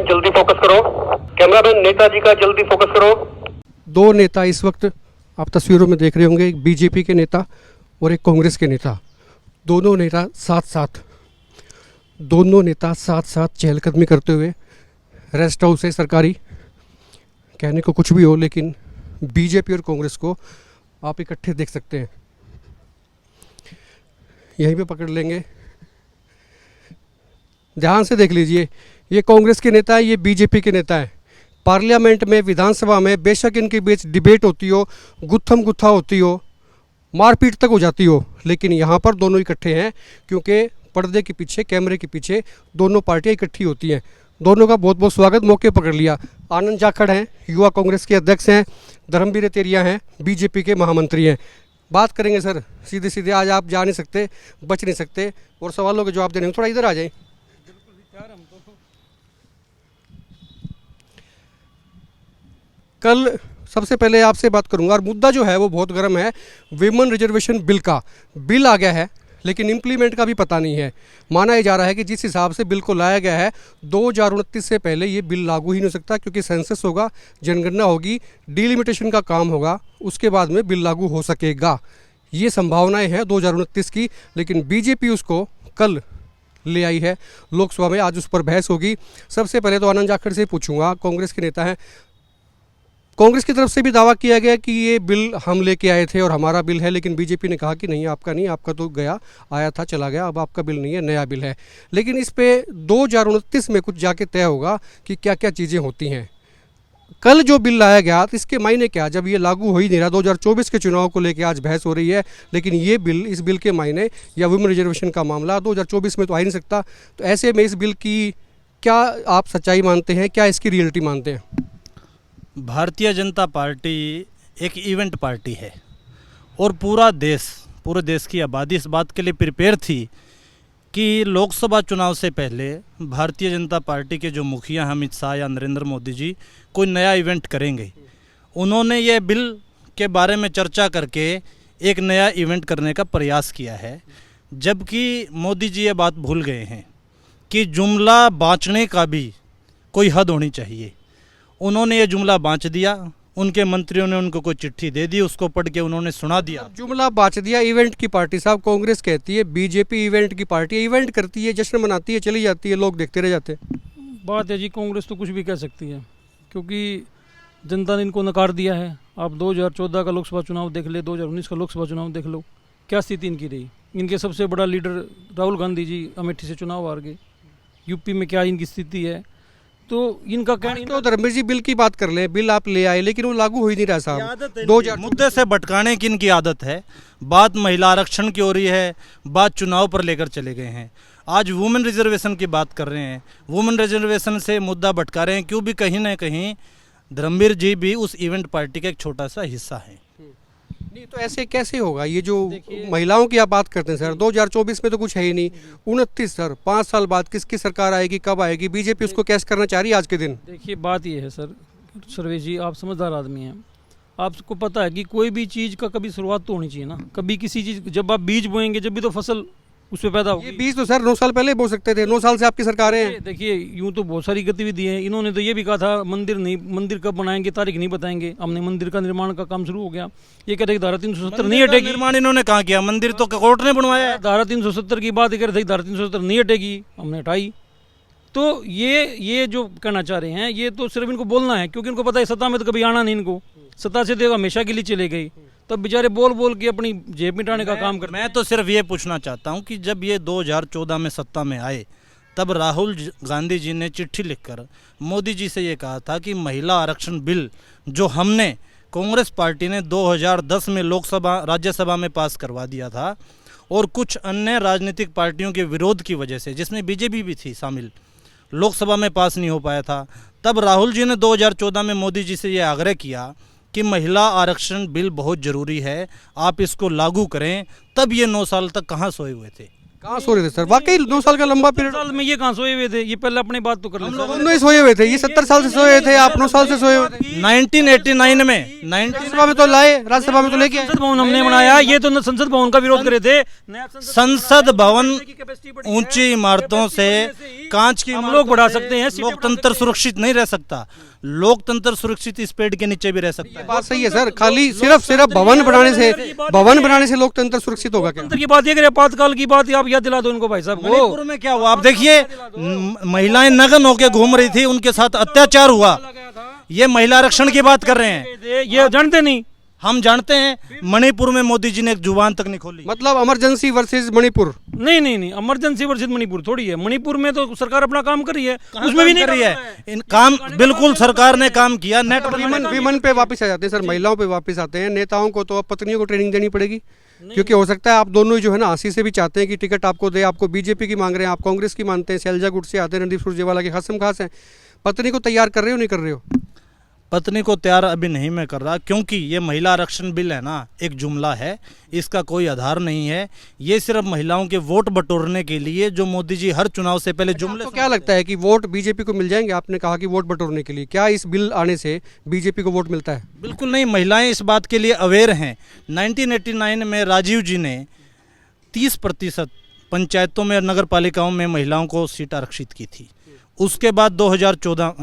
जल्दी फोकस करो। कैमरामैन नेताजी का जल्दी फोकस करो। दो नेता इस वक्त आप तस्वीरों में देख रहे होंगे, एक बीजेपी के नेता और एक कांग्रेस के नेता। दोनों नेता साथ साथ चहलकदमी करते हुए रेस्ट हाउस है सरकारी, कहने को कुछ भी हो, लेकिन बीजेपी और कांग्रेस को आप इकट्ठे देख सकते हैं। यहीं पे पकड़ लेंगे, ध्यान से देख लीजिए। ये कांग्रेस के नेता है, ये बीजेपी के नेता है। पार्लियामेंट में, विधानसभा में बेशक इनके बीच डिबेट होती हो, गुत्थम गुत्था होती हो, मारपीट तक हो जाती हो, लेकिन यहाँ पर दोनों इकट्ठे हैं क्योंकि पर्दे के पीछे, कैमरे के पीछे दोनों पार्टियाँ इकट्ठी होती हैं। दोनों का बहुत बहुत स्वागत। मौके पकड़ लिया। आनंद जाखड़ हैं, युवा कांग्रेस के अध्यक्ष हैं। धर्मवीर एतेरिया हैं, बीजेपी के महामंत्री हैं। बात करेंगे सर सीधे सीधे। आज आप जा नहीं सकते, बच नहीं सकते और सवालों के जवाब देने, थोड़ा इधर आ जाए। कल सबसे पहले आपसे बात करूंगा और मुद्दा जो है वो बहुत गर्म है। विमेन रिजर्वेशन बिल का बिल आ गया है, लेकिन इम्प्लीमेंट का भी पता नहीं है। माना यह जा रहा है कि जिस हिसाब से बिल को लाया गया है 2029 से पहले ये बिल लागू ही नहीं हो सकता, क्योंकि सेंसस होगा, जनगणना होगी, डिलिमिटेशन का काम होगा, उसके बाद में बिल लागू हो सकेगा। ये संभावनाएं हैं 2029 की, लेकिन बीजेपी उसको कल ले आई है लोकसभा में। आज उस पर बहस होगी। सबसे पहले तो आनंद जाखड़ से पूछूंगा, कांग्रेस के नेता हैं। कांग्रेस की तरफ से भी दावा किया गया कि ये बिल हम लेके आए थे और हमारा बिल है, लेकिन बीजेपी ने कहा कि नहीं, आपका नहीं, आपका तो गया, आया था, चला गया, अब आपका बिल नहीं है, नया बिल है। लेकिन इस पे 2029 में कुछ जाके तय होगा कि क्या क्या चीज़ें होती हैं। कल जो बिल लाया गया, तो इसके मायने क्या, जब ये लागू हो ही नहीं रहा, 2024 के चुनाव को लेकर आज बहस हो रही है, लेकिन ये बिल, इस बिल के मायने या वुमेन रिजर्वेशन का मामला 2024 में तो आ ही नहीं सकता। तो ऐसे में इस बिल की क्या आप सच्चाई मानते हैं, क्या इसकी रियलिटी मानते हैं? भारतीय जनता पार्टी एक इवेंट पार्टी है और पूरे देश की आबादी इस बात के लिए प्रिपेयर थी कि लोकसभा चुनाव से पहले भारतीय जनता पार्टी के जो मुखिया अमित शाह या नरेंद्र मोदी जी कोई नया इवेंट करेंगे। उन्होंने ये बिल के बारे में चर्चा करके एक नया इवेंट करने का प्रयास किया है, जबकि मोदी जी ये बात भूल गए हैं कि जुमला बाँचने का भी कोई हद होनी चाहिए। उन्होंने ये जुमला बाँच दिया, उनके मंत्रियों ने उनको कोई चिट्ठी दे दी, उसको पढ़ के उन्होंने सुना दिया। जुमला बाँच दिया। इवेंट की पार्टी साहब कांग्रेस कहती है, बीजेपी इवेंट की पार्टी है, इवेंट करती है, जश्न मनाती है, चली जाती है, लोग देखते रह जाते हैं। बात है जी, कांग्रेस तो कुछ भी कह सकती है क्योंकि जनता ने इनको नकार दिया है। आप 2014 का लोकसभा चुनाव देख ले, 2019 का लोकसभा चुनाव देख लो, क्या स्थिति इनकी रही। इनके सबसे बड़ा लीडर राहुल गांधी जी अमेठी से चुनाव हार गए। यूपी में क्या इनकी स्थिति है, तो इनका कहना तो धर्मेश जी बिल की बात कर लें, बिल आप ले आए लेकिन वो लागू हो ही नहीं रहा साहब। 2000 मुद्दे से भटकाने की इनकी आदत है। बात महिला आरक्षण की हो रही है, बात चुनाव पर लेकर चले गए हैं। आज वुमेन रिजर्वेशन की बात कर रहे हैं, वुमेन रिजर्वेशन से मुद्दा भटका रहे हैं, क्यों भी कहीं ना कहीं धर्मवीर जी भी उस इवेंट पार्टी का एक छोटा सा हिस्सा है। नहीं तो ऐसे कैसे होगा? ये जो महिलाओं की आप बात करते हैं सर, 2024 में तो कुछ है ही नहीं। 29 सर, 5 साल बाद किसकी सरकार आएगी, कब आएगी, बीजेपी उसको कैश करना चाह रही है आज के दिन। देखिए बात ये है सर, सर्वेश जी आप समझदार आदमी हैं, आपको पता है कि कोई भी चीज़ का कभी शुरुआत तो होनी चाहिए ना। कभी किसी चीज़, जब आप बीज बोएंगे जब भी तो फसल उसमें पैदा होगी। ये बीज तो सर 9 साल पहले बो सकते थे, 9 साल से आपकी सरकारें हैं। देखिए यूँ तो बहुत सारी गतिविधि हैं। इन्होंने तो ये भी कहा था मंदिर कब बनाएंगे, तारीख नहीं बताएंगे। हमने मंदिर का निर्माण का काम शुरू हो गया। ये कहते धारा 370 नहीं हटेगी। निर्माण इन्होंने कहाँ किया? मंदिर तो कोर्ट ने बनवाया है। धारा 370 की बात कह रहे थे, धारा 370 नहीं हटेगी, हमने हटाई। तो ये जो कहना चाह रहे हैं, ये तो सिर्फ इनको बोलना है, क्योंकि इनको पता है सत्ता में तो कभी आना नहीं। इनको सत्ता से तो हमेशा के लिए चले गई, तब बेचारे बोल बोल के अपनी जेब मिटाने का काम करते। मैं तो सिर्फ ये पूछना चाहता हूँ कि जब ये 2014 में सत्ता में आए, तब राहुल गांधी जी ने चिट्ठी लिखकर मोदी जी से ये कहा था कि महिला आरक्षण बिल जो हमने कांग्रेस पार्टी ने 2010 में राज्यसभा में पास करवा दिया था, और कुछ अन्य राजनीतिक पार्टियों के विरोध की वजह से, जिसमें बीजेपी भी थी शामिल, लोकसभा में पास नहीं हो पाया था। तब राहुल जी ने 2014 में मोदी जी से ये आग्रह किया कि महिला आरक्षण बिल बहुत ज़रूरी है, आप इसको लागू करें। तब ये 9 साल तक कहाँ सोए हुए थे? कहाँ सो रहे थे सर? वाकई 2 साल का लंबा पीरियड। साल में ये कहाँ सोए हुए थे? ये पहले अपनी बात तो कर लेते दोनों ही सोए हुए थे। ये 70 साल से सोए थे, आप 9 साल से सोए हुए थे। 1989 में राज्यसभा में तो लाए, राज्यसभा में तो लेके आए। संसद भवन हमने बनाया, ये तो संसद भवन का विरोध करे थे। नया संसद भवन ऊंची इमारतों से कांच की हम लोग बढ़ा सकते हैं, लोकतंत्र सुरक्षित नहीं रह सकता। लोकतंत्र सुरक्षित इस पेड़ के नीचे भी रह सकता है। बात सही है सर, खाली सिर्फ भवन बनाने से लोकतंत्र सुरक्षित होगा क्या? की बात ये करें, आपातकाल की बात आप याद दिला दो इनको भाई साहब। मणिपुर में क्या हुआ आप देखिए, महिलाएं नग्न होकर घूम रही थी, उनके साथ अत्याचार हुआ। ये महिला आरक्षण की बात कर रहे हैं, ये जानते नहीं। हम जानते हैं। मणिपुर में मोदी जी ने एक जुबान तक नहीं खोली। मतलब इमरजेंसी वर्सेस मणिपुर। नहीं, इमरजेंसी वर्सेस मणिपुर थोड़ी है। मणिपुर में तो सरकार अपना काम कर रही है, उसमें भी नहीं कर रही है। इन काम बिल्कुल सरकार ने काम किया। नेट विमन पे वापस आ जाते हैं सर, महिलाओं पे वापस आते हैं। नेताओं को तो अब पत्नियों को ट्रेनिंग देनी पड़ेगी, क्योंकि हो सकता है आप दोनों ही जो है ना हंसी से भी चाहते हैं कि टिकट आपको दे, आपको बीजेपी की मांग रहे हैं, आप कांग्रेस की मानते हैं, शैलजा गुट से आते हैं, रणदीप सुरजेवाला के खासम खास हैं। पत्नी को तैयार कर रहे हो नहीं कर रहे हो? पत्नी को तैयार अभी नहीं मैं कर रहा, क्योंकि ये महिला आरक्षण बिल है ना, एक जुमला है, इसका कोई आधार नहीं है। ये सिर्फ महिलाओं के वोट बटोरने के लिए जो मोदी जी हर चुनाव से पहले जुमले। तो क्या लगता है कि वोट बीजेपी को मिल जाएंगे? आपने कहा कि वोट बटोरने के लिए, क्या इस बिल आने से बीजेपी को वोट मिलता है? बिल्कुल नहीं, महिलाएं इस बात के लिए अवेयर हैं। 1989 में राजीव जी ने 30% पंचायतों में, नगर पालिकाओं में महिलाओं को सीट आरक्षित की थी। उसके बाद 2014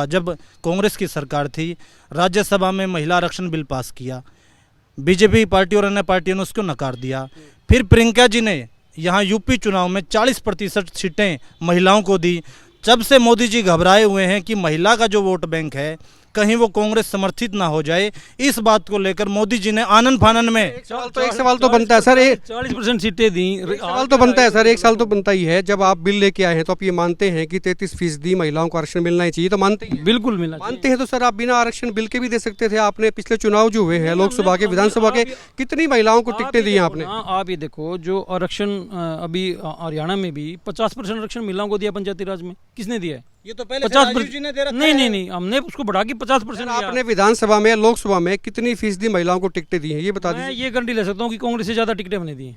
जब कांग्रेस की सरकार थी, राज्यसभा में महिला आरक्षण बिल पास किया। बीजेपी पार्टी और अन्य पार्टियों ने उसको नकार दिया। फिर प्रियंका जी ने यहाँ यूपी चुनाव में 40% सीटें महिलाओं को दी। जब से मोदी जी घबराए हुए हैं कि महिला का जो वोट बैंक है कहीं वो कांग्रेस समर्थित ना हो जाए, इस बात को लेकर मोदी जी ने आनन फानन में एक सवाल तो बनता है सर, 40% सीटें दी। सवाल तो बनता है सर, एक साल तो बनता ही है। जब आप बिल लेके आए हैं तो आप ये मानते हैं कि 33% महिलाओं को आरक्षण मिलना ही चाहिए, तो मानते हैं? बिल्कुल मिलना मानते हैं। तो सर आप बिना आरक्षण बिल के भी दे सकते थे। आपने पिछले चुनाव जो हुए हैं लोकसभा के, विधानसभा के, कितनी महिलाओं को टिकटें दी हैं आपने? आप ये देखो, जो आरक्षण अभी हरियाणा में भी 50% आरक्षण महिलाओं को दिया पंचायती राज में। किसने दिया है? ये तो पहले 50%। नहीं, हमने उसको बढ़ा के 50%। आपने विधानसभा में, लोकसभा में कितनी फीसदी महिलाओं को टिकटें दी हैं, ये बता दीजिए। मैं ये गारंटी ले सकता हूँ कि कांग्रेस से ज्यादा टिकटें हमने दी हैं।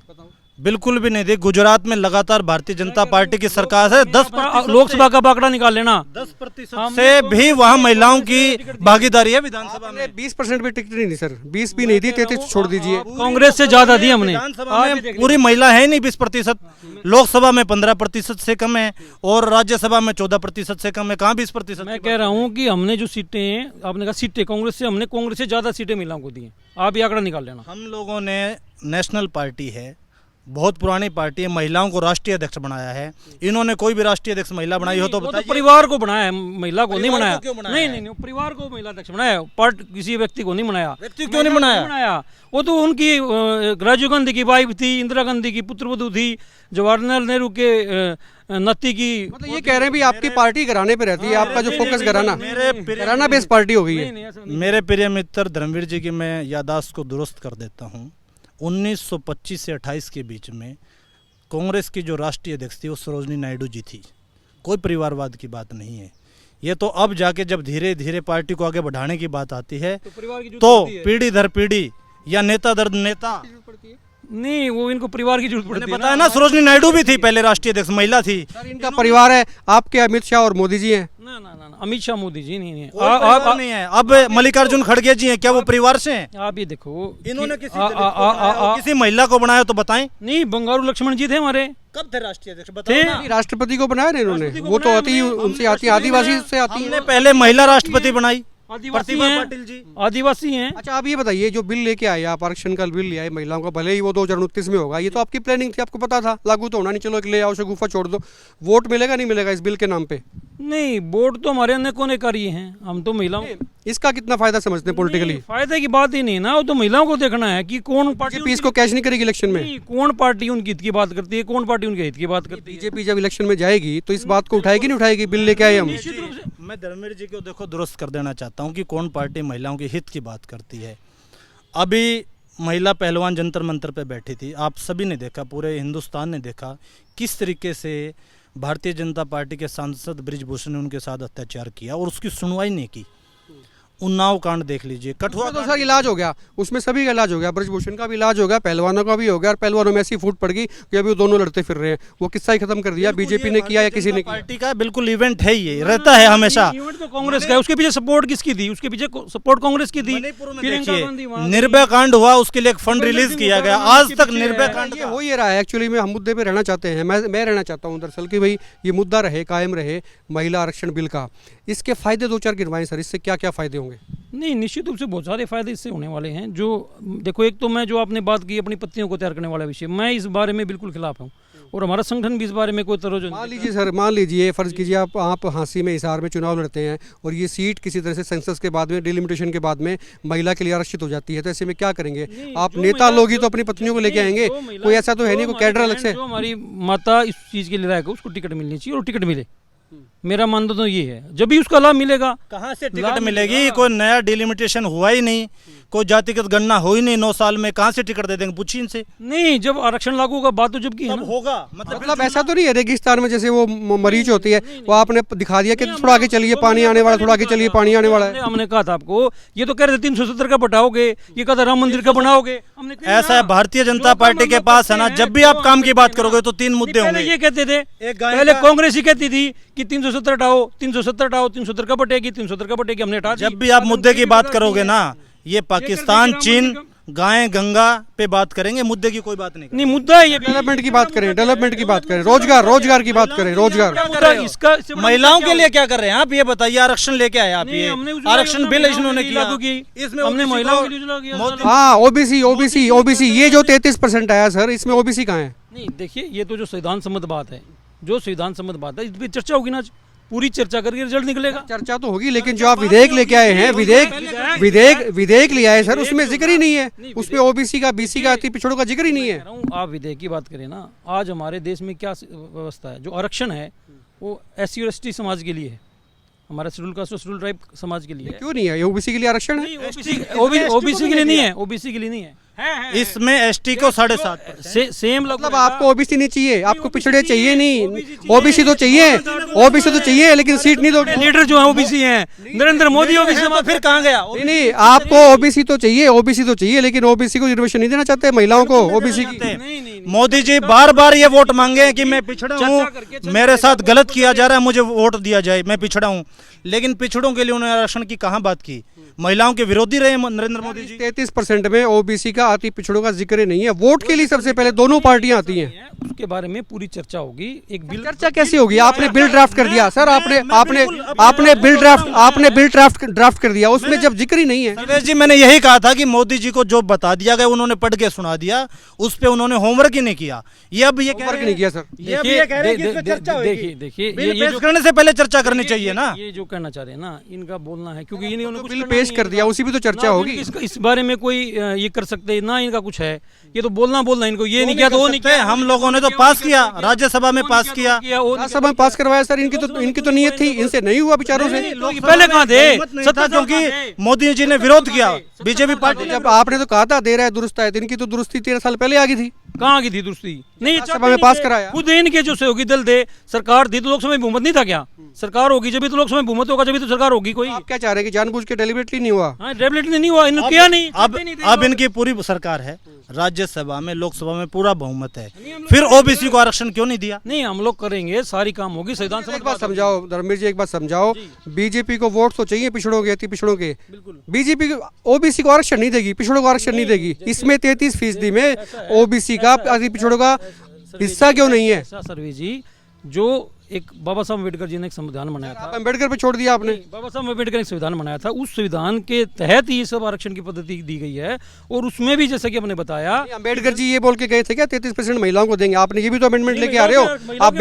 बिल्कुल भी नहीं दी। गुजरात में लगातार भारतीय जनता पार्टी की सरकार है। 10% लोकसभा का आंकड़ा निकाल लेना, 10% से भी वहाँ महिलाओं की भागीदारी है। विधानसभा में 20% भी टिकट नहीं दी सर, 20 भी नहीं दी, 33 छोड़ दीजिए। कांग्रेस से ज्यादा दी हमने। विधानसभा में पूरी महिला है नहीं 20%, लोकसभा में 15% से कम है और राज्यसभा में 14% से कम है। कहाँ 20%? मैं कह रहा हूँ कि हमने जो सीटें हैं, आपने कहा सीटें कांग्रेस से, हमने कांग्रेस से ज्यादा सीटें महिलाओं को दी हैं। आप ये आंकड़ा निकाल लेना। हम लोगों ने, नेशनल पार्टी है, बहुत पुरानी पार्टी है, महिलाओं को राष्ट्रीय अध्यक्ष बनाया है। इन्होंने कोई भी राष्ट्रीय अध्यक्ष महिला बनाई हो तो बताइए। परिवार को बनाया है, महिला को नहीं बनाया। नहीं, परिवार को महिला अध्यक्ष बनाया, पार्ट किसी व्यक्ति को नहीं बनाया। व्यक्ति क्यों नहीं बनाया? वो तो उनकी राजीव गांधी की वाइफ थी, इंदिरा गांधी की पुत्रवधू थी, जवाहरलाल नेहरू के नती की। मतलब ये कह रहे हैं भी आपकी पार्टी घराने पे रहती है, आपका जो फोकस घराना बेस्ड पार्टी हो गई है। मेरे प्रिय मित्र धर्मवीर जी की मैं याददाश्त को दुरुस्त कर देता हूँ। 1925 से 28 के बीच में कांग्रेस की जो राष्ट्रीय अध्यक्ष थी वो सरोजनी नायडू जी थी। कोई परिवारवाद की बात नहीं है। ये तो अब जाके जब धीरे धीरे पार्टी को आगे बढ़ाने की बात आती है तो पीढ़ी दर पीढ़ी या नेता दर नेता नहीं, वो इनको परिवार की जरूरत पड़ती है। पता है ना, सरोजनी नायडू भी थी पहले राष्ट्रीय अध्यक्ष, महिला थी। सर इनका परिवार है, आपके अमित शाह और मोदी जी हैं। ना, अमित शाह मोदी जी नहीं है। आप नहीं है। अब मल्लिकार्जुन खड़गे जी हैं, क्या वो परिवार से हैं? आप ये देखो, इन्होंने किसी महिला को बनाया तो बताएं। नहीं, बंगारू लक्ष्मण जी थे हमारे। कब थे राष्ट्रीय अध्यक्ष बताओ? राष्ट्रपति को बनाया ना इन्होंने, वो तो आती उनसे आती है, आदिवासी से आती है। पहले महिला राष्ट्रपति बनाई, आदिवासी पाटिल जी। आदिवासी हैं। अच्छा आप ये बताइए, जो बिल लेके आए आप, आरक्षण का बिल ले आए महिलाओं का, भले ही वो 2029 में होगा, ये तो आपकी प्लानिंग थी, आपको पता था लागू तो होना नहीं, चलो एक ले आओ, शगुफा छोड़ दो। वोट मिलेगा नहीं मिलेगा इस बिल के नाम पे? नहीं, वोट तो हमारे अनेकों ने करी हैं, हम तो महिलाओं। इसका कितना फायदा समझते हैं पॉलिटिकली? फायदे की बात ही नहीं ना, वो तो महिलाओं को देखना है कि कौन पार्टी बीजेपी इसको कैश नहीं करेगी इलेक्शन में। कौन पार्टी उनके हित की बात करती है, कौन पार्टी उनके हित की बात करती है। बीजेपी जब इलेक्शन में जाएगी तो इस बात को उठाएगी नहीं उठाएगी? बिल लेके आए हम। मैं धर्मवीर जी को देखो दुरुस्त कर देना चाहता हूँ कि कौन पार्टी महिलाओं के हित की बात करती है। अभी महिला पहलवान जंतर मंतर पे बैठी थी, आप सभी ने देखा, पूरे हिंदुस्तान ने देखा किस तरीके से भारतीय जनता पार्टी के सांसद बृजभूषण ने उनके साथ अत्याचार किया और उसकी सुनवाई नहीं की। उन्नाव कांड देख लीजिए, कठुआ तो सर इलाज हो गया, उसमें सभी का इलाज हो गया, ब्रजभूषण का भी इलाज हो गया, पहलवानों का भी हो गया, और पहलवानों में ऐसी फूट पड़ गई कि अभी वो दोनों लड़ते फिर रहे हैं। वो किस्सा ही खत्म कर दिया, बीजेपी ने किया या किसी ने किया। पार्टी का बिल्कुल इवेंट है, ये रहता है हमेशा। इवेंट तो कांग्रेस का है, उसके पीछे सपोर्ट किसकी थी? उसके पीछे सपोर्ट कांग्रेस की थी। मणिपुर में प्रियंका देखिए, गांधी वहाँ निर्भया कांड हुआ, उसके लिए एक फंड रिलीज किया गया, आज तक निर्भया कांड ये हो ये रहा है। एक्चुअली में हम मुद्दे पे रहना चाहते हैं, मैं रहना चाहता हूँ दरअसल कि भाई ये मुद्दा रहे, कायम रहे महिला आरक्षण बिल का। इसके फायदे दो चार गिनवाएं सर, इससे क्या क्या फायदे होंगे? नहीं, निश्चित रूप से बहुत सारे फायदे इससे होने वाले हैं। जो देखो, एक तो मैं जो आपने बात की अपनी पत्नियों को तैयार करने वाला विषय, मैं इस बारे में बिल्कुल खिलाफ हूँ, और हमारा संगठन भी इस बारे में कोई तरोजन। मान लीजिए सर, मान लीजिए फर्ज कीजिए आप हाँसी में हिसार में चुनाव लड़ते हैं और ये सीट किसी तरह से सेंसस के बाद में, डिलिमिटेशन के बाद में महिला के लिए आरक्षित हो जाती है, तो ऐसे में क्या करेंगे आप? नेता लोग ही तो अपनी पत्नियों को लेके आएंगे, कोई ऐसा तो है नहीं, कोई कैडर अलग से। जो हमारी माता इस चीज़ के लिए लायक है उसको टिकट मिलनी चाहिए, और टिकट मिले। मेरा मानना तो ये है, जब भी उसका लाभ मिलेगा। कहाँ से टिकट मिलेगी? कोई नया डिलिमिटेशन हुआ ही नहीं, कोई जातिगत गणना हो ही नहीं 9 साल में, कहाँ से टिकट दे देंगे? पूछिए इनसे। नहीं, जब आरक्षण लागू होगा बात तो जब की है ना। होगा मतलब ऐसा तो नहीं है रेगिस्तान में जैसे वो मरीज होती है, वो आपने दिखा दिया कि थोड़ा आगे चलिए पानी आने वाला, थोड़ा आगे चलिए पानी आने वाला है। हमने कहा था आपको, ये तो कह रहे थे 370 का बढ़ाओगे, ये कहा था राम मंदिर का बनाओगे। हमने ऐसा है भारतीय जनता पार्टी के पास है ना, जब भी आप काम की बात करोगे तो 3 मुद्दे पहले होंगे। ये कहते थे, एक गाय पहले का- कांग्रेस ही कहती थी कि 370 हटाओ, 370 हटाओ, 370 का बटेगी, 370 का बटेगी, हमने हटा दी। जब भी आप मुद्दे की बात करोगे ना, ये पाकिस्तान, चीन, गाय गंगा पे बात करेंगे, मुद्दे की कोई बात नहीं। नहीं, मुद्दा है ये। डेवलपमेंट की बात करें, डेवलपमेंट की बात करें, रोजगार की बात करें, रोजगार। मुद्दा इसका महिलाओं के लिए क्या कर रहे हैं आप? ये बताइए, आरक्षण लेके आए आप, नहीं, ये हमने उजला आरक्षण योजना बिल महिलाओं इन्होंने के लिए किया, लागू की। इसमें हमने OBC महिलाओं को- के लिए उजला किया। मोदी- हाँ, ओबीसी ये जो 33% आया सर, इसमें ओबीसी कहाँ है? नहीं, देखिए, ये तो जो संविधान सम्मत बात है, जो संविधान सम्मत बात है, इस पर चर्चा होगी ना, पूरी चर्चा करके रिजल्ट निकलेगा। चर्चा तो होगी, लेकिन जो आप विधेयक लेके आए हैं, विधेयक ले आए सर, उसमें जिक्र ही नहीं है, उसमें ओबीसी का, बीसी का, अति पिछड़ों का जिक्र ही नहीं है। कह रहा हूँ, आप विधेयक की बात करें ना, आज हमारे देश में क्या व्यवस्था है? जो आरक्षण है वो SC और ST समाज के लिए है, हमारा शेड्यूल कास्ट और शेड्यूल ट्राइब समाज के लिए है। क्यों नहीं है? ये ओबीसी के लिए आरक्षण है। ओबीसी के लिए नहीं है, ओबीसी के लिए नहीं है। इसमें ST को 7.5%। सेम मतलब आपको ओबीसी नहीं चाहिए, आपको पिछड़े चाहिए नहीं, ओबीसी तो चाहिए, ओबीसी तो चाहिए, लेकिन सीट नहीं दोगे। लीडर जो है ओबीसी हैं, नरेंद्र मोदी ओबीसी तो फिर कहाँ गया? नहीं, आपको ओबीसी तो चाहिए, लेकिन ओबीसी को रिजर्वेशन नहीं देना चाहते महिलाओं को, ओबीसी की। मोदी जी बार बार ये वोट मांगे कि मैं पिछड़ा हूँ, मेरे साथ गलत किया जा रहा है, मुझे वोट दिया जाए, मैं पिछड़ा हूँ। लेकिन पिछड़ों के लिए उन्होंने आरक्षण की कहाँ बात की? महिलाओं के विरोधी रहे नरेंद्र मोदी जी। 33% में ओबीसी का, अति पिछड़ों का जिक्र नहीं है। वोट के लिए सबसे पहले दोनों पार्टियां आती हैं, उसके बारे में पूरी चर्चा होगी। एक बिल चर्चा कैसी होगी? आपने बिल ड्राफ्ट कर दिया सर, आपने बिल ड्राफ्ट कर दिया, उसमें जब जिक्र ही नहीं है। सर्वेश जी, मैंने यही कहा था कि मोदी जी को जो बता दिया गया उन्होंने पढ़ के सुना दिया, उस पे उन्होंने होमवर्क ही नहीं किया। ये अब ये होमवर्क नहीं किया सर। देखिए, बिल पेश करने से पहले चर्चा करनी चाहिए ना। ये जो कहना चाह रहे हैं ना, इनका बोलना है, क्योंकि इन्होंने कुछ बिल करना पेश नहीं कर है। दिया, उसी भी तो चर्चा ना होगी। इस बारे में कोई ये कर सकते ना, इनका कुछ है, ये तो बोलना इनको, ये नहीं किया तो वो नहीं किया। हम लोगों ने तो पास किया, राज्यसभा में पास किया, राज्यसभा में पास करवाया सर। इनकी तो नीयत थी, इनसे नहीं हुआ विचारों से। पहले कहाँ थे? सत्ता, क्योंकि मोदी जी ने विरोध किया, बीजेपी पार्टी ने। जब आपने तो कहा था दे रहा है दुरुस्त है, तो इनकी तो दुरुस्ती 13 साल पहले आ गई थी। कहाँ की थी दुरुस्ती? नहीं, राज्यसभा में पास कराया। खुद इनके जो सहयोगी दल थे, सरकार थी तो लोकसभा में बहुमत नहीं था क्या? सरकार होगी जब भी तो लोकसभा में बहुमत होगा, जब भी तो सरकार होगी कोई। आप क्या चाह रहे हैं कि जानबूझ के डेलिबरेटली नहीं हुआ? हाँ, डेफिनेटली नहीं हुआ, इन्होंने किया नहीं। अब इनकी पूरी सरकार है, राज्यसभा में, लोकसभा में पूरा बहुमत है, फिर ओबीसी को आरक्षण क्यों नहीं दिया? नहीं, हम लोग करेंगे, सारी काम होगी। संविधान एक बात समझाओ धर्मवीर जी, एक बात समझाओ, बीजेपी को वोट तो चाहिए पिछड़ों के, अति पिछड़ों के। बीजेपी ओबीसी को आरक्षण नहीं देगी, पिछड़ों को आरक्षण नहीं देगी। इसमें 33% में ओबीसी का, अति पिछड़ों का हिस्सा क्यों नहीं है? सर्वे जी, जो एक बाबा साहब अम्बेडकर जी ने एक संविधान बनाया था, अम्बेडकर पे छोड़ दिया आपने। बाबा साहब अम्बेडकर ने एक संविधान बनाया था, उस संविधान के तहत ही ये सब आरक्षण की पद्धति दी गई है। और उसमें भी जैसा कि हमने बताया, अम्बेडकर जी ये बोल के गए थे क्या 33% महिलाओं को देंगे? आपने ये भी तो अमेंडमेंट लेके आ रहे हो, आप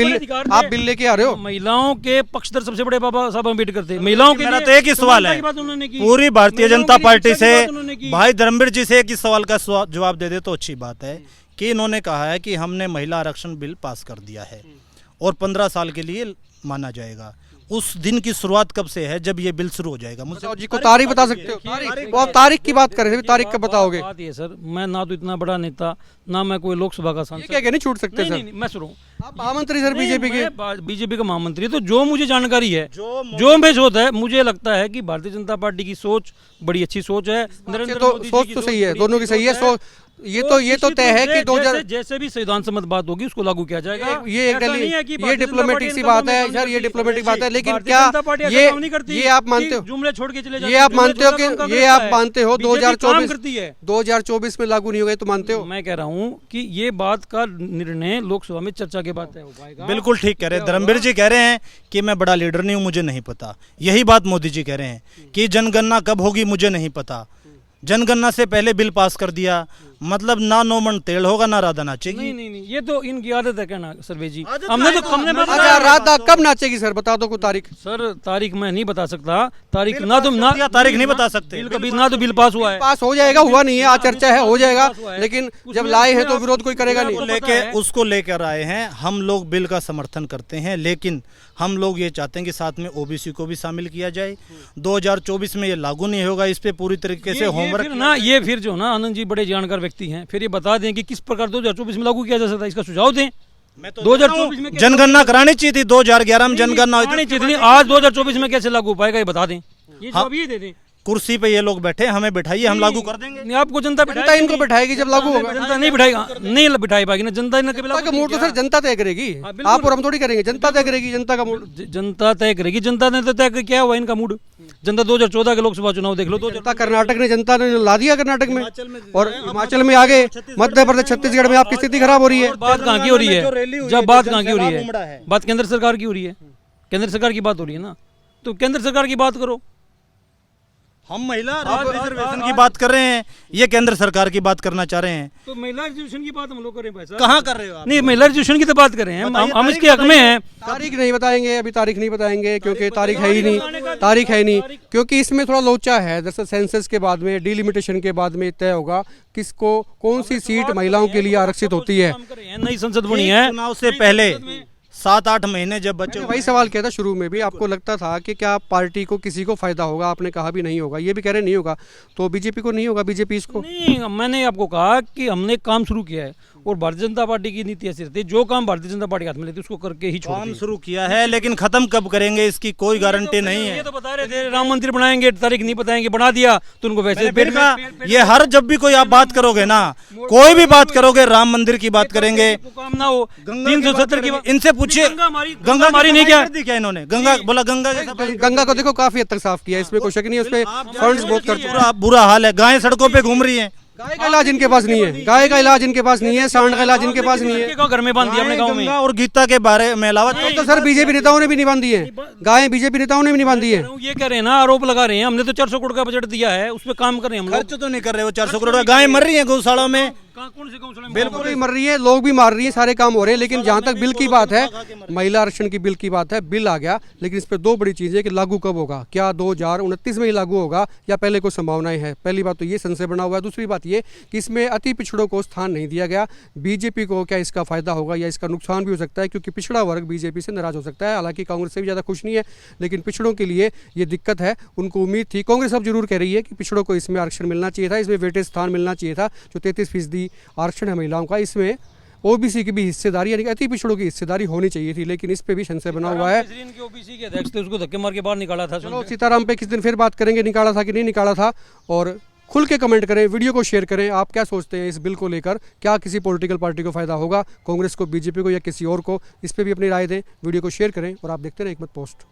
बिल लेके आ रहे हो। महिलाओं के पक्षधर सबसे बड़े बाबा साहब अम्बेडकर थे। महिलाओं के मेरा तो एक ही सवाल है, पूरी भारतीय जनता पार्टी से भाई धर्मवीर जी से एक ही सवाल का जवाब दे दे तो अच्छी बात है कि इन्होंने कहा है कि हमने महिला आरक्षण बिल पास कर दिया है और 15 साल के लिए माना जाएगा। उस दिन की शुरुआत कब से है जब ये बिल शुरू हो जाएगा? मुझे बताओ जी को तारीख बता सकते हो? तारीख वो आप तारीख की बात कर रहे थे, तारीख कब बताओगे? बात ये सर, मैं ना तो इतना बड़ा नेता, ना मैं कोई लोकसभा का ये सांसद। क्या नहीं छूट सकते नहीं, सर? नहीं, मैं सुनो, आप महामंत्री सर बीजेपी के। बीजेपी का महामंत्री, तो जो मुझे जानकारी है, जो मैं होता है, मुझे लगता है कि भारतीय जनता पार्टी की सोच बड़ी अच्छी सोच है। नरेंद्र तो मोदी जी सोच की तो सोच सही है, बड़ी दोनों की अच्छी सही है। सोच सो ये तो तय है कि 2000 जैसे भी संविधान सम्मत बात होगी उसको लागू किया जाएगा। ये एक ऐसा नहीं है कि ये भारतीय जनता डिप्लोमेटिक पार्टी सी इनका बात काम है नहीं सर, ये करती। डिप्लोमेटिक बात है, लेकिन भारतीय क्या जनता पार्टी ऐसा काम नहीं करती ये आप मानते हो? जुमले छोड़ के चले जाते ये हैं, आप जुमले मानते हो छोड़ना उनका कि ये तरीका आप है। मानते हो बीजेपी काम करती है। 2024 में लागू नहीं होगा, तो मानते हो? मैं कह रहा हूँ कि ये बात का निर्णय लोकसभा में चर्चा के बाद तय हो पाएगा। बिल्कुल ठीक कह रहे हैं। धर्मवीर जी कह रहे हैं कि मैं बड़ा लीडर नहीं हूं, मुझे नहीं पता। यही बात मोदी जी कह रहे हैं कि जनगणना कब होगी मुझे नहीं पता। जनगणना से पहले बिल पास कर दिया, मतलब ना नो मन तेल होगा ना राधा नाचेगी। नहीं नहीं नहीं, ये तो इनकी आदत है कहना सर्वे जी। हमने अच्छा, राधा कब नाचेगी सर, बता दो कोई तारीख? सर तारीख मैं नहीं बता सकता, तारीख ना तो ना तारीख नहीं बता सकते। बिल कभी ना तो बिल पास हुआ है। पास हो जाएगा, हुआ नहीं है, आज चर्चा है, हो जाएगा, लेकिन जब लाए हैं तो विरोध कोई करेगा नहीं। उसको लेकर आए हैं हम लोग, बिल का समर्थन करते हैं, लेकिन हम लोग ये चाहते हैं कि साथ में ओबीसी को भी शामिल किया जाए। 2024 में ये लागू नहीं होगा, इस पे पूरी तरीके से होमवर्क ना, ये फिर जो ना आनंद जी बड़े जानकार व्यक्ति हैं, फिर ये बता दें कि किस प्रकार 2024 में लागू किया जा सकता है, इसका सुझाव दें। 2024 में जनगणना करानी चाहिए थी, 2011 में जनगणना हुई थी। आज 2024 में कैसे लागू हो पाएगा ये बता दें, ये जवाब ये दे दें। कुर्सी पे ये लोग बैठे, हमें बिठाइए, हम लागू कर देंगे। नहीं, आपको जनता इनको बिठाएगी जब लागू होगा। जनता नहीं बिठाएगा, नहीं बिठाई पाएगी ना जनता। इन्हें कभी जनता का मूड तो सर जनता तय करेगी, आप और हम थोड़ी करेंगे, जनता तय करेगी। जनता का मूड जनता तय करेगी। जनता ने तो तय किया हुआ इनका मूड। जनता 2014 के लोकसभा चुनाव देख लो, जनता कर्नाटक ने, जनता ने ला दिया कर्नाटक में, और हिमाचल में आगे, मध्य प्रदेश, छत्तीसगढ़ में आपकी स्थिति खराब हो रही है। बात कहाँ की हो रही है? जब बात कहाँ की हो रही है? बात केंद्र सरकार की हो रही है, केंद्र सरकार की बात हो रही है ना, तो केंद्र सरकार की बात करो। हम महिला रिजर्वेशन की बात कर रहे हैं, ये केंद्र सरकार की बात करना चाह रहे हैं। तो महिला रिजर्वेशन की बात हम लोग करें, पैसा कहाँ कर रहे हो आप? नहीं, महिला रिजर्वेशन की तो बात कर रहे हैं हम इसके हक में हैं। तारीख नहीं बताएंगे, अभी तारीख नहीं बताएंगे क्योंकि तारीख है ही नहीं, तारीख है नहीं, क्योंकि इसमें थोड़ा लोचा है। दरअसल सेंसस के बाद में, डिलिमिटेशन के बाद में तय होगा किसको कौन सी सीट महिलाओं के लिए आरक्षित होती है। नई संसद बनी है, चुनाव से पहले 7-8 महीने जब बच्चे, वही सवाल किया था शुरू में भी, आपको लगता था कि क्या पार्टी को किसी को फायदा होगा, आपने कहा भी नहीं होगा, ये भी कह रहे नहीं होगा, तो बीजेपी को नहीं होगा, बीजेपी इसको नहीं। मैंने आपको कहा कि हमने काम शुरू किया है और भारतीय जनता पार्टी की नीति ऐसी रहती है, जो काम भारतीय जनता पार्टी हाथ में लेती है उसको करके ही काम शुरू किया है, लेकिन खत्म कब करेंगे इसकी कोई गारंटी नहीं है। ये तो बता रहे थे राम मंदिर बनाएंगे, तारीख नहीं बताएंगे, बना दिया तो उनको वैसे पेट में। ये हर जब भी कोई आप बात करोगे ना, कोई भी बात करोगे, राम मंदिर की बात करेंगे, काम ना हो, 370 की बात। इनसे पूछिए, गंगा मारी नहीं क्या क्या इन्होंने? गंगा बोला, गंगा को देखो काफी हद तक साफ किया, इसमें कोई शक नहीं है, उस पर फंड्स बहुत खर्च। बुरा हाल है, गायें सड़कों पे घूम रही हैं। गाय का इलाज इनके पास नहीं है, गाय का इलाज इनके पास नहीं है, सांड का इलाज इनके पास नहीं है। घर में बांध दिया अपने गांव में। और गीता के बारे में अलावा तो सर बीजेपी नेताओं ने भी नहीं बांधी है गाय, बीजेपी नेताओं ने भी नहीं बांधी है। ये कह रहे हैं ना, आरोप लगा रहे हैं, हमने तो 400 करोड़ का बजट दिया है, उस पर काम कर रहे हैं हम लोग। खर्च तो नहीं कर रहे हो 400 करोड़, गायें मर रही हैं गौशालाओं में, कौन से गौशाला में? बिल्कुल नहीं मर रही है, लोग भी मार रही है, सारे काम हो रहे हैं। लेकिन जहाँ तक बिल की बात है, महिला आरक्षण की बिल की बात है, बिल आ गया, लेकिन इस पर दो बड़ी चीज़ें कि लागू कब होगा, क्या 2029 में ही लागू होगा या पहले कोई संभावनाएं हैं। पहली बात तो ये संशय बना हुआ है। दूसरी बात ये कि इसमें अति पिछड़ों को स्थान नहीं दिया गया। बीजेपी को क्या इसका फायदा होगा या इसका नुकसान भी हो सकता है, क्योंकि पिछड़ा वर्ग बीजेपी से नाराज हो सकता है। हालांकि कांग्रेस से भी ज़्यादा खुश नहीं है, लेकिन पिछड़ों के लिए ये दिक्कत है। उनको उम्मीद थी, कांग्रेस अब जरूर कह रही है कि पिछड़ों को इसमें आरक्षण मिलना चाहिए था, इसमें वेटेज स्थान मिलना चाहिए था। जो 33% आरक्षण है महिलाओं का, इसमें ओबीसी की भी हिस्सेदारी यानी अति पिछड़ों की हिस्सेदारी होनी चाहिए थी, लेकिन इस पे भी संशय बना हुआ है। ओबीसी के अध्यक्ष थे, उसको धक्के मार के बाहर निकाला था। चलो सीताराम पे किस दिन फिर बात करेंगे, निकाला था कि नहीं निकाला था, और खुल के कमेंट करें, वीडियो को शेयर करें। आप क्या सोचते हैं इस बिल को लेकर, क्या किसी पॉलिटिकल पार्टी को फायदा होगा, कांग्रेस को, बीजेपी को या किसी और को? इस पर भी अपनी राय दें, वीडियो को शेयर करें और आप देखते रहें एकमत पोस्ट।